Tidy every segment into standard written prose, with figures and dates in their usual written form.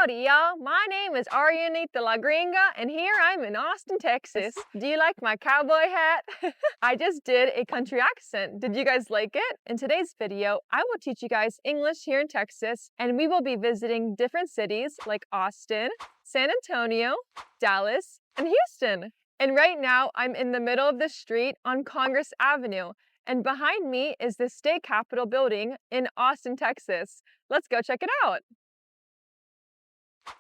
Howdy, y'all. My name is Ariannitalagringa, and here I'm in Austin, Texas. Do you like my cowboy hat? I just did a country accent. Did you guys like it? In today's video, I will teach you guys English here in Texas, and we will be visiting different cities like Austin, San Antonio, Dallas, and Houston. And right now, I'm in the middle of the street on Congress Avenue, and behind me is the state capitol building in Austin, Texas. Let's go check it out.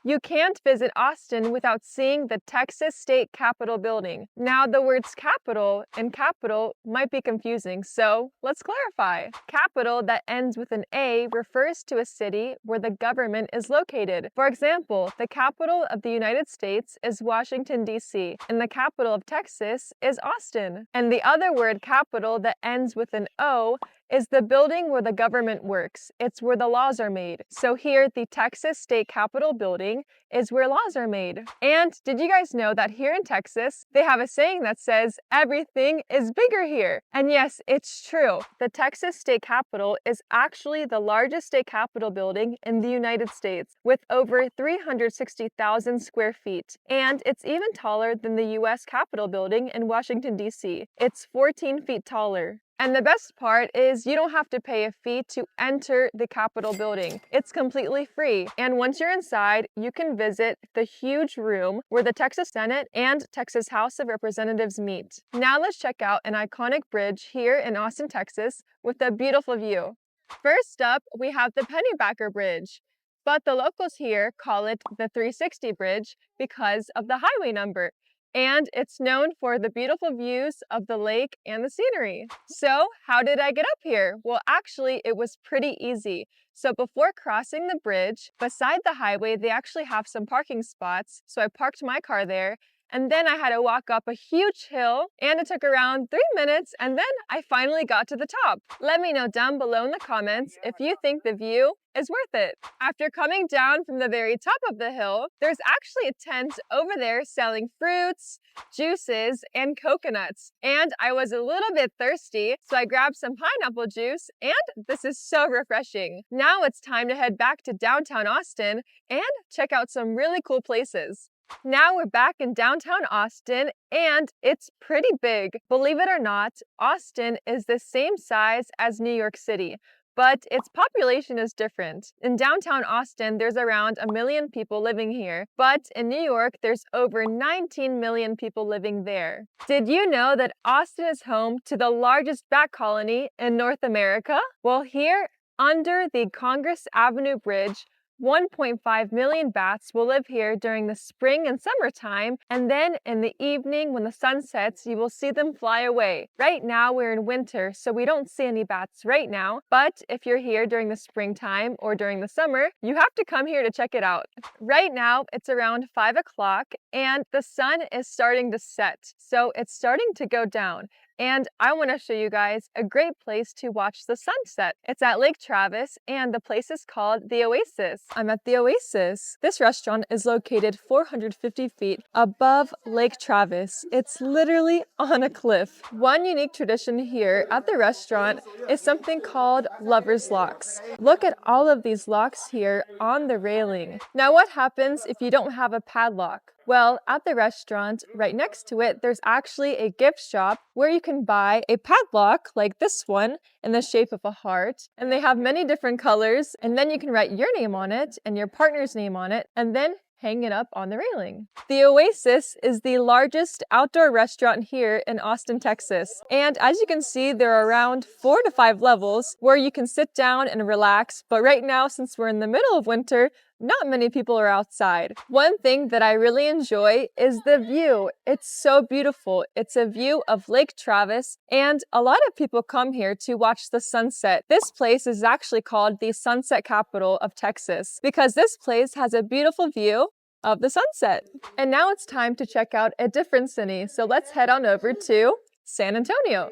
You can't visit Austin without seeing the Texas State Capitol building. Now, the words capital and capital might be confusing, so let's clarify. Capital that ends with an A refers to a city where the government is located. For example, the capital of the United States is Washington, D.C., and the capital of Texas is Austin. And the other word capital that ends with an O is the building where the government works. It's where the laws are made. So here, the Texas State Capitol building is where laws are made. And did you guys know that here in Texas, they have a saying that says, everything is bigger here? And yes, it's true. The Texas State Capitol is actually the largest state capitol building in the United States, with over 360,000 square feet. And it's even taller than the U.S. Capitol building in Washington, D.C. It's 14 feet taller. And the best part is you don't have to pay a fee to enter the Capitol building. It's completely free. And once you're inside, you can visit the huge room where the Texas Senate and Texas House of Representatives meet. Now let's check out an iconic bridge here in Austin, Texas with a beautiful view. First up, we have the Pennybacker Bridge. But the locals here call it the 360 Bridge because of the highway number. And it's known for the beautiful views of the lake and the scenery. So, how did I get up here? Well, actually, it was pretty easy. So before crossing the bridge, beside the highway, they actually have some parking spots. So I parked my car there. And then I had to walk up a huge hill, and it took around 3 minutes, and then I finally got to the top. Let me know down below in the comments if you think the view is worth it. After coming down from the very top of the hill, there's actually a tent over there selling fruits, juices, and coconuts. And I was a little bit thirsty, so I grabbed some pineapple juice, and this is so refreshing. Now it's time to head back to downtown Austin and check out some really cool places. Now we're back in downtown Austin, and it's pretty big. Believe it or not, Austin is the same size as New York City, but its population is different. In downtown Austin, there's around 1 million people living here, but in New York, there's over 19 million people living there. Did you know that Austin is home to the largest bat colony in North America? Well, here, under the Congress Avenue Bridge, 1.5 million bats will live here during the spring and summertime, and then in the evening when the sun sets, you will see them fly away. Right now we're in winter, so we don't see any bats right now, but if you're here during the springtime or during the summer, you have to come here to check it out. Right now it's around 5 o'clock and the sun is starting to set, so it's starting to go down. And I want to show you guys a great place to watch the sunset. It's at Lake Travis, and the place is called The Oasis. I'm at The Oasis. This restaurant is located 450 feet above Lake Travis. It's literally on a cliff. One unique tradition here at the restaurant is something called Lover's Locks. Look at all of these locks here on the railing. Now, what happens if you don't have a padlock? Well, at the restaurant, right next to it, there's actually a gift shop where you can buy a padlock like this one in the shape of a heart. And they have many different colors. And then you can write your name on it and your partner's name on it, and then hang it up on the railing. The Oasis is the largest outdoor restaurant here in Austin, Texas. And as you can see, there are around 4 to 5 levels where you can sit down and relax. But right now, since we're in the middle of winter, not many people are outside. One thing that I really enjoy is the view. It's so beautiful. It's a view of Lake Travis, and a lot of people come here to watch the sunset. This place is actually called the Sunset Capital of Texas because this place has a beautiful view of the sunset. And now it's time to check out a different city. So let's head on over to San Antonio.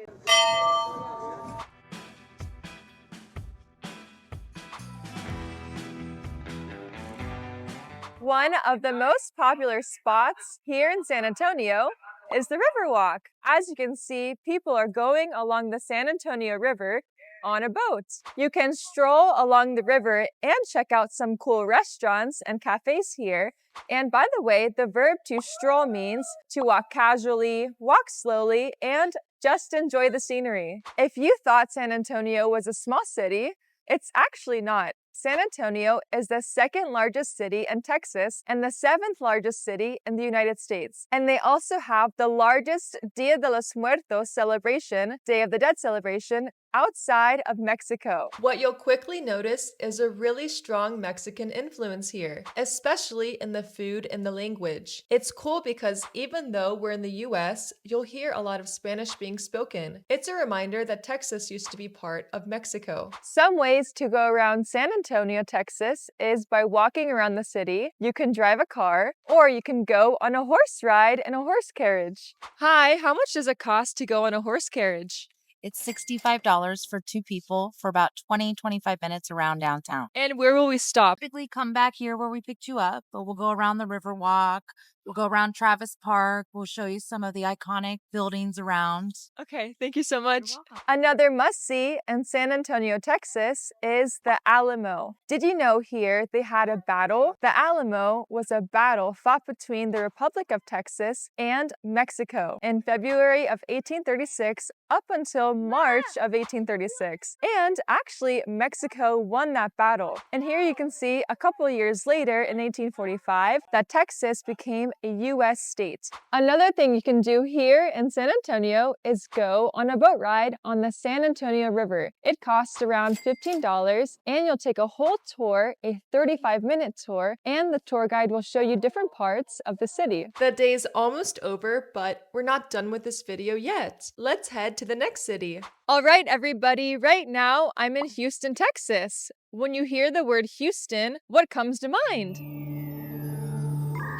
One of the most popular spots here in San Antonio is the Riverwalk. As you can see, people are going along the San Antonio River On a boat. You can stroll along the river and check out some cool restaurants and cafes here. And by the way, the verb to stroll means to walk casually, walk slowly, and just enjoy the scenery. If you thought San Antonio was a small city, it's actually not. San Antonio is the second largest city in Texas and the seventh largest city in the United States. And they also have the largest Dia de los Muertos celebration, Day of the Dead celebration, outside of Mexico. What you'll quickly notice is a really strong Mexican influence here, especially in the food and the language. It's cool because even though we're in the US, you'll hear a lot of Spanish being spoken. It's a reminder that Texas used to be part of Mexico. Some ways to go around San Antonio, Texas is by walking around the city. You can drive a car, or you can go on a horse ride in a horse carriage. Hi, how much does it cost to go on a horse carriage? It's $65 for 2 people for about 25 minutes around downtown. And where will we stop? Typically come back here where we picked you up, but we'll go around the river walk. We'll go around Travis Park. We'll show you some of the iconic buildings around. Okay, thank you so much. You're welcome. Another must-see in San Antonio, Texas is the Alamo. Did you know here they had a battle? The Alamo was a battle fought between the Republic of Texas and Mexico in February of 1836 up until March of 1836. And actually, Mexico won that battle. And here you can see a couple years later in 1845 that Texas became a U.S. state. Another thing you can do here in San Antonio is go on a boat ride on the San Antonio River. It costs around $15 and you'll take a whole tour, a 35-minute tour, and the tour guide will show you different parts of the city. The day's almost over, but we're not done with this video yet. Let's head to the next city. All right, everybody, right now I'm in Houston, Texas. When you hear the word Houston, what comes to mind?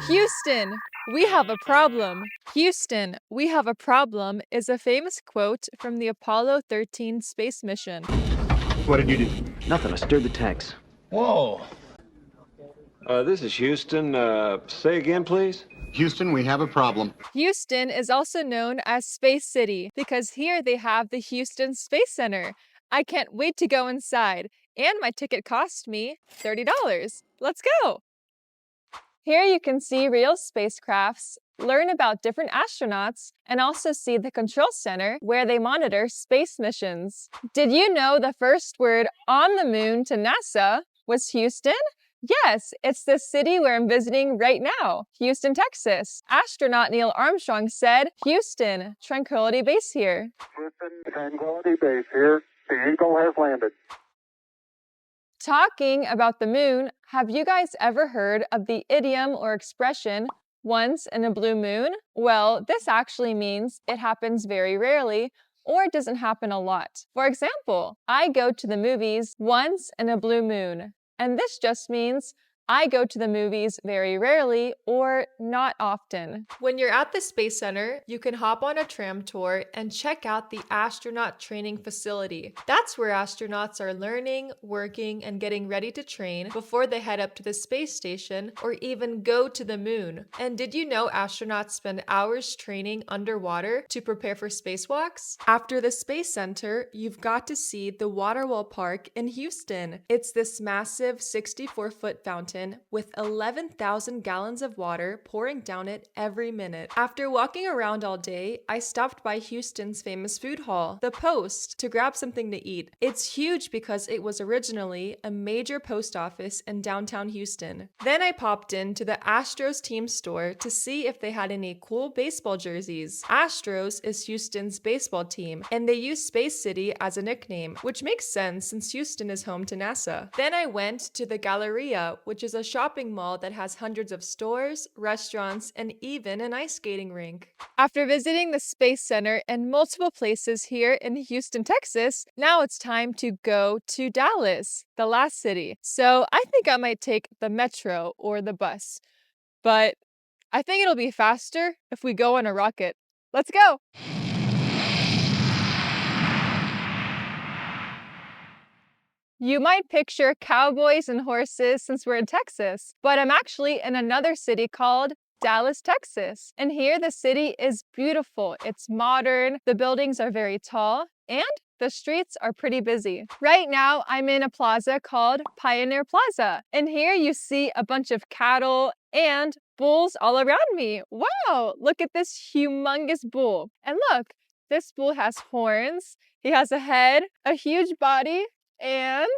Houston, we have a problem. Houston, we have a problem is a famous quote from the Apollo 13 space mission. What did you do? Nothing. I stirred the tanks. Whoa. This is Houston. Say again, please. Houston, we have a problem. Houston is also known as Space City because here they have the Houston Space Center. I can't wait to go inside, and my ticket cost me $30. Let's go! Here you can see real spacecrafts, learn about different astronauts, and also see the control center where they monitor space missions. Did you know the first word on the moon to NASA was Houston? Yes, it's the city where I'm visiting right now, Houston, Texas. Astronaut Neil Armstrong said, "Houston, Tranquility Base here." Houston, Tranquility Base here. The Eagle has landed. Talking about the moon, have you guys ever heard of the idiom or expression, once in a blue moon? Well, this actually means it happens very rarely or it doesn't happen a lot. For example, I go to the movies once in a blue moon. And this just means I go to the movies very rarely or not often. When you're at the Space Center, you can hop on a tram tour and check out the astronaut training facility. That's where astronauts are learning, working, and getting ready to train before they head up to the space station or even go to the moon. And did you know astronauts spend hours training underwater to prepare for spacewalks? After the Space Center, you've got to see the Waterwall Park in Houston. It's this massive 64-foot fountain with 11,000 gallons of water pouring down it every minute. After walking around all day, I stopped by Houston's famous food hall, the Post, to grab something to eat. It's huge because it was originally a major post office in downtown Houston. Then I popped into the Astros team store to see if they had any cool baseball jerseys. Astros is Houston's baseball team, and they use Space City as a nickname, which makes sense since Houston is home to NASA. Then I went to the Galleria, which is a shopping mall that has hundreds of stores, restaurants, and even an ice skating rink. After visiting the Space Center and multiple places here in Houston, Texas, now it's time to go to Dallas, the last city. So I think I might take the metro or the bus. But I think it'll be faster if we go on a rocket. Let's go! You might picture cowboys and horses since we're in Texas, but I'm actually in another city called Dallas, Texas. And here the city is beautiful. It's modern, the buildings are very tall, and the streets are pretty busy. Right now, I'm in a plaza called Pioneer Plaza, and here you see a bunch of cattle and bulls all around me. Wow, look at this humongous bull. And look, this bull has horns, he has a head, a huge body, and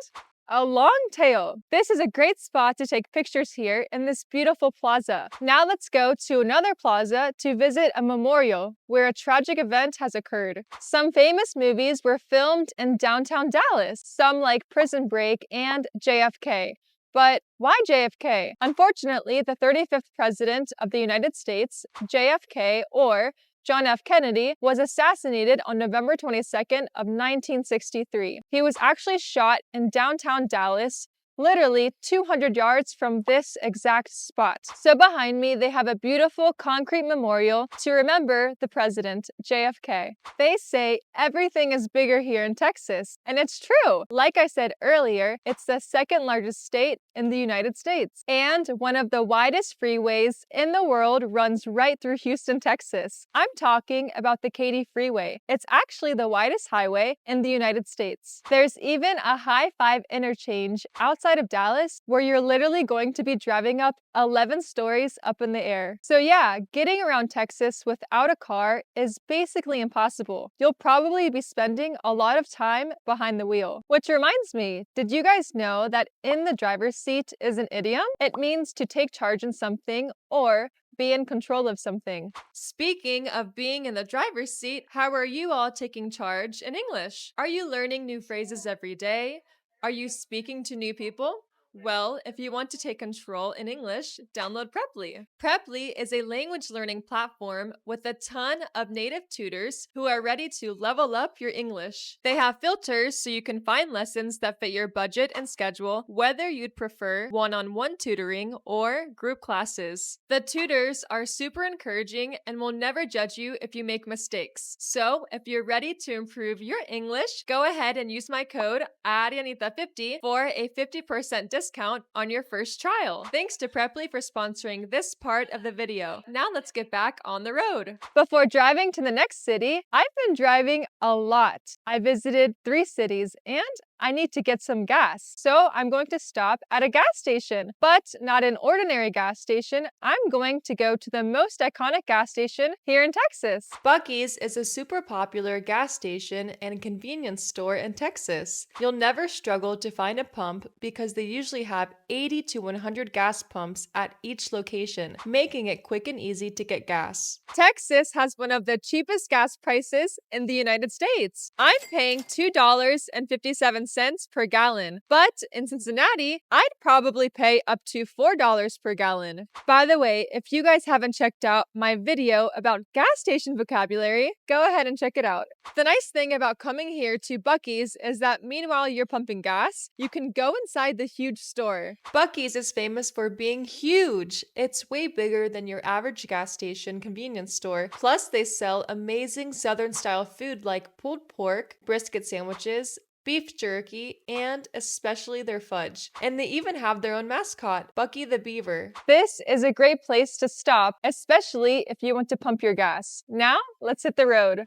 a long tail. This is a great spot to take pictures here in this beautiful plaza. Now let's go to another plaza to visit a memorial where a tragic event has occurred. Some famous movies were filmed in downtown Dallas, some like Prison Break and JFK. But why JFK? Unfortunately, the 35th president of the United States, JFK, or John F. Kennedy, was assassinated on November 22nd of 1963. He was actually shot in downtown Dallas, literally 200 yards from this exact spot. So behind me, they have a beautiful concrete memorial to remember the president, JFK. They say everything is bigger here in Texas, and it's true. Like I said earlier, it's the second largest state in the United States, and one of the widest freeways in the world runs right through Houston, Texas. I'm talking about the Katy Freeway. It's actually the widest highway in the United States. There's even a high-five interchange outside of Dallas where you're literally going to be driving up 11 stories up in the air. So yeah, getting around Texas without a car is basically impossible. You'll probably be spending a lot of time behind the wheel. Which reminds me, did you guys know that in the driver's seat is an idiom? It means to take charge in something or be in control of something. Speaking of being in the driver's seat, how are you all taking charge in English? Are you learning new phrases every day? Are you speaking to new people? Well, if you want to take control in English, download Preply. Preply is a language learning platform with a ton of native tutors who are ready to level up your English. They have filters so you can find lessons that fit your budget and schedule, whether you'd prefer one-on-one tutoring or group classes. The tutors are super encouraging and will never judge you if you make mistakes. So, if you're ready to improve your English, go ahead and use my code Ariannita50 for a 50% discount on your first trial. Thanks to Preply for sponsoring this part of the video. Now let's get back on the road. Before driving to the next city, I've been driving a lot. I visited 3 cities and I need to get some gas. So I'm going to stop at a gas station, but not an ordinary gas station. I'm going to go to the most iconic gas station here in Texas. Buc-ee's is a super popular gas station and convenience store in Texas. You'll never struggle to find a pump because they usually have 80 to 100 gas pumps at each location, making it quick and easy to get gas. Texas has one of the cheapest gas prices in the United States. I'm paying $2.57 per gallon, but in Cincinnati, I'd probably pay up to $4 per gallon. By the way, if you guys haven't checked out my video about gas station vocabulary, go ahead and check it out. The nice thing about coming here to Buc-ee's is that meanwhile you're pumping gas, you can go inside the huge store. Buc-ee's is famous for being huge. It's way bigger than your average gas station convenience store. Plus, they sell amazing Southern-style food like pulled pork, brisket sandwiches, beef jerky, and especially their fudge. And they even have their own mascot, Buc-ee the Beaver. This is a great place to stop, especially if you want to pump your gas. Now, let's hit the road.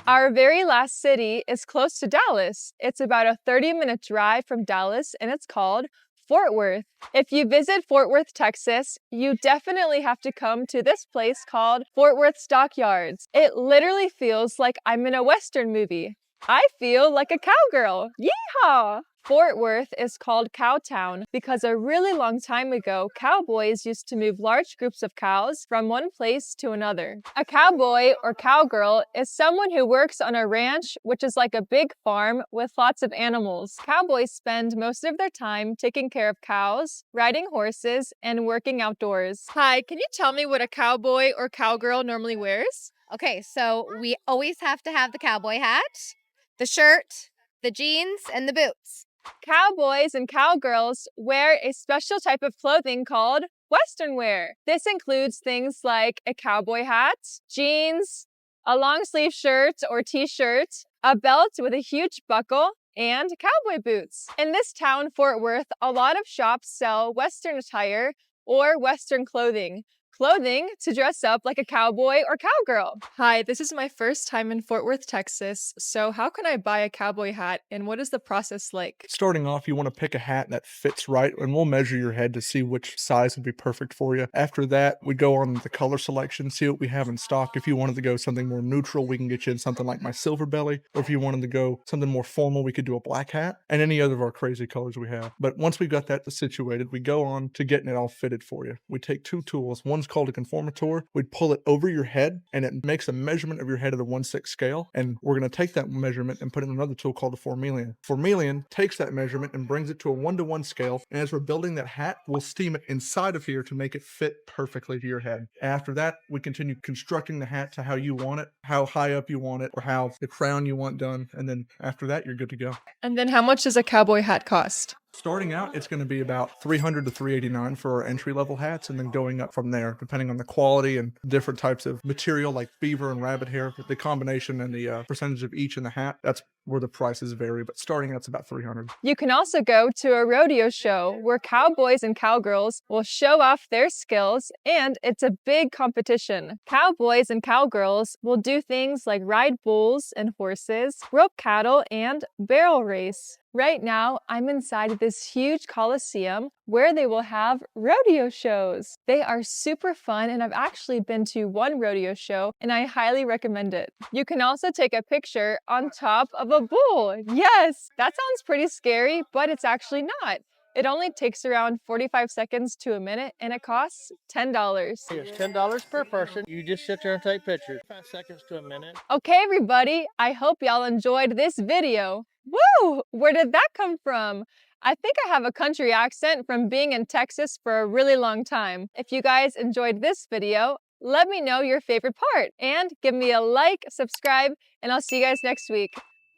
Our very last city is close to Dallas. It's about a 30-minute drive from Dallas, and it's called Fort Worth. If you visit Fort Worth, Texas, you definitely have to come to this place called Fort Worth Stockyards. It literally feels like I'm in a Western movie. I feel like a cowgirl. Yeehaw! Fort Worth is called Cowtown because a really long time ago, cowboys used to move large groups of cows from one place to another. A cowboy or cowgirl is someone who works on a ranch, which is like a big farm with lots of animals. Cowboys spend most of their time taking care of cows, riding horses, and working outdoors. Hi, can you tell me what a cowboy or cowgirl normally wears? Okay, so we always have to have the cowboy hat, the shirt, the jeans, and the boots. Cowboys and cowgirls wear a special type of clothing called Western wear. This includes things like a cowboy hat, jeans, a long sleeve shirt or t-shirt, a belt with a huge buckle, and cowboy boots. In this town, Fort Worth, a lot of shops sell Western attire or Western clothing. Clothing to dress up like a cowboy or cowgirl. Hi, this is my first time in Fort Worth, Texas, so how can I buy a cowboy hat and what is the process like? Starting off, you want to pick a hat that fits right, and we'll measure your head to see which size would be perfect for you. After that, we go on the color selection, see what we have in stock. If you wanted to go something more neutral, we can get you in something like my silver belly, or if you wanted to go something more formal, we could do a black hat, and any other of our crazy colors we have. But once we got that situated, we go on to getting it all fitted for you. We take two tools. One's called a conformator. We'd pull it over your head, and it makes a measurement of your head at a 1/6 scale, and we're going to take that measurement and put it in another tool called a formelian. Formelian takes that measurement and brings it to a 1-to-1 scale, and as we're building that hat, we'll steam it inside of here to make it fit perfectly to your head. After that, we continue constructing the hat to how you want it, how high up you want it, or how the crown you want done, and then after that, you're good to go. And then how much does a cowboy hat cost? Starting out, it's going to be about $300 to $389 for our entry-level hats, and then going up from there, depending on the quality and different types of material like beaver and rabbit hair, the combination and the percentage of each in the hat. That's where the prices vary, but starting out, it's about $300. You can also go to a rodeo show where cowboys and cowgirls will show off their skills, and it's a big competition. Cowboys and cowgirls will do things like ride bulls and horses, rope cattle, and barrel race. Right now, I'm inside this huge coliseum where they will have rodeo shows. They are super fun, and I've actually been to one rodeo show, and I highly recommend it. You can also take a picture on top of a bull. Yes, that sounds pretty scary, but it's actually not. It only takes around 45 seconds to a minute, and it costs $10. It's $10 per person. You just sit there and take pictures. 5 seconds to a minute. Okay, everybody, I hope y'all enjoyed this video. Woo! Where did that come from? I think I have a country accent from being in Texas for a really long time. If you guys enjoyed this video, let me know your favorite part and give me a like, subscribe, and I'll see you guys next week.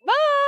Bye!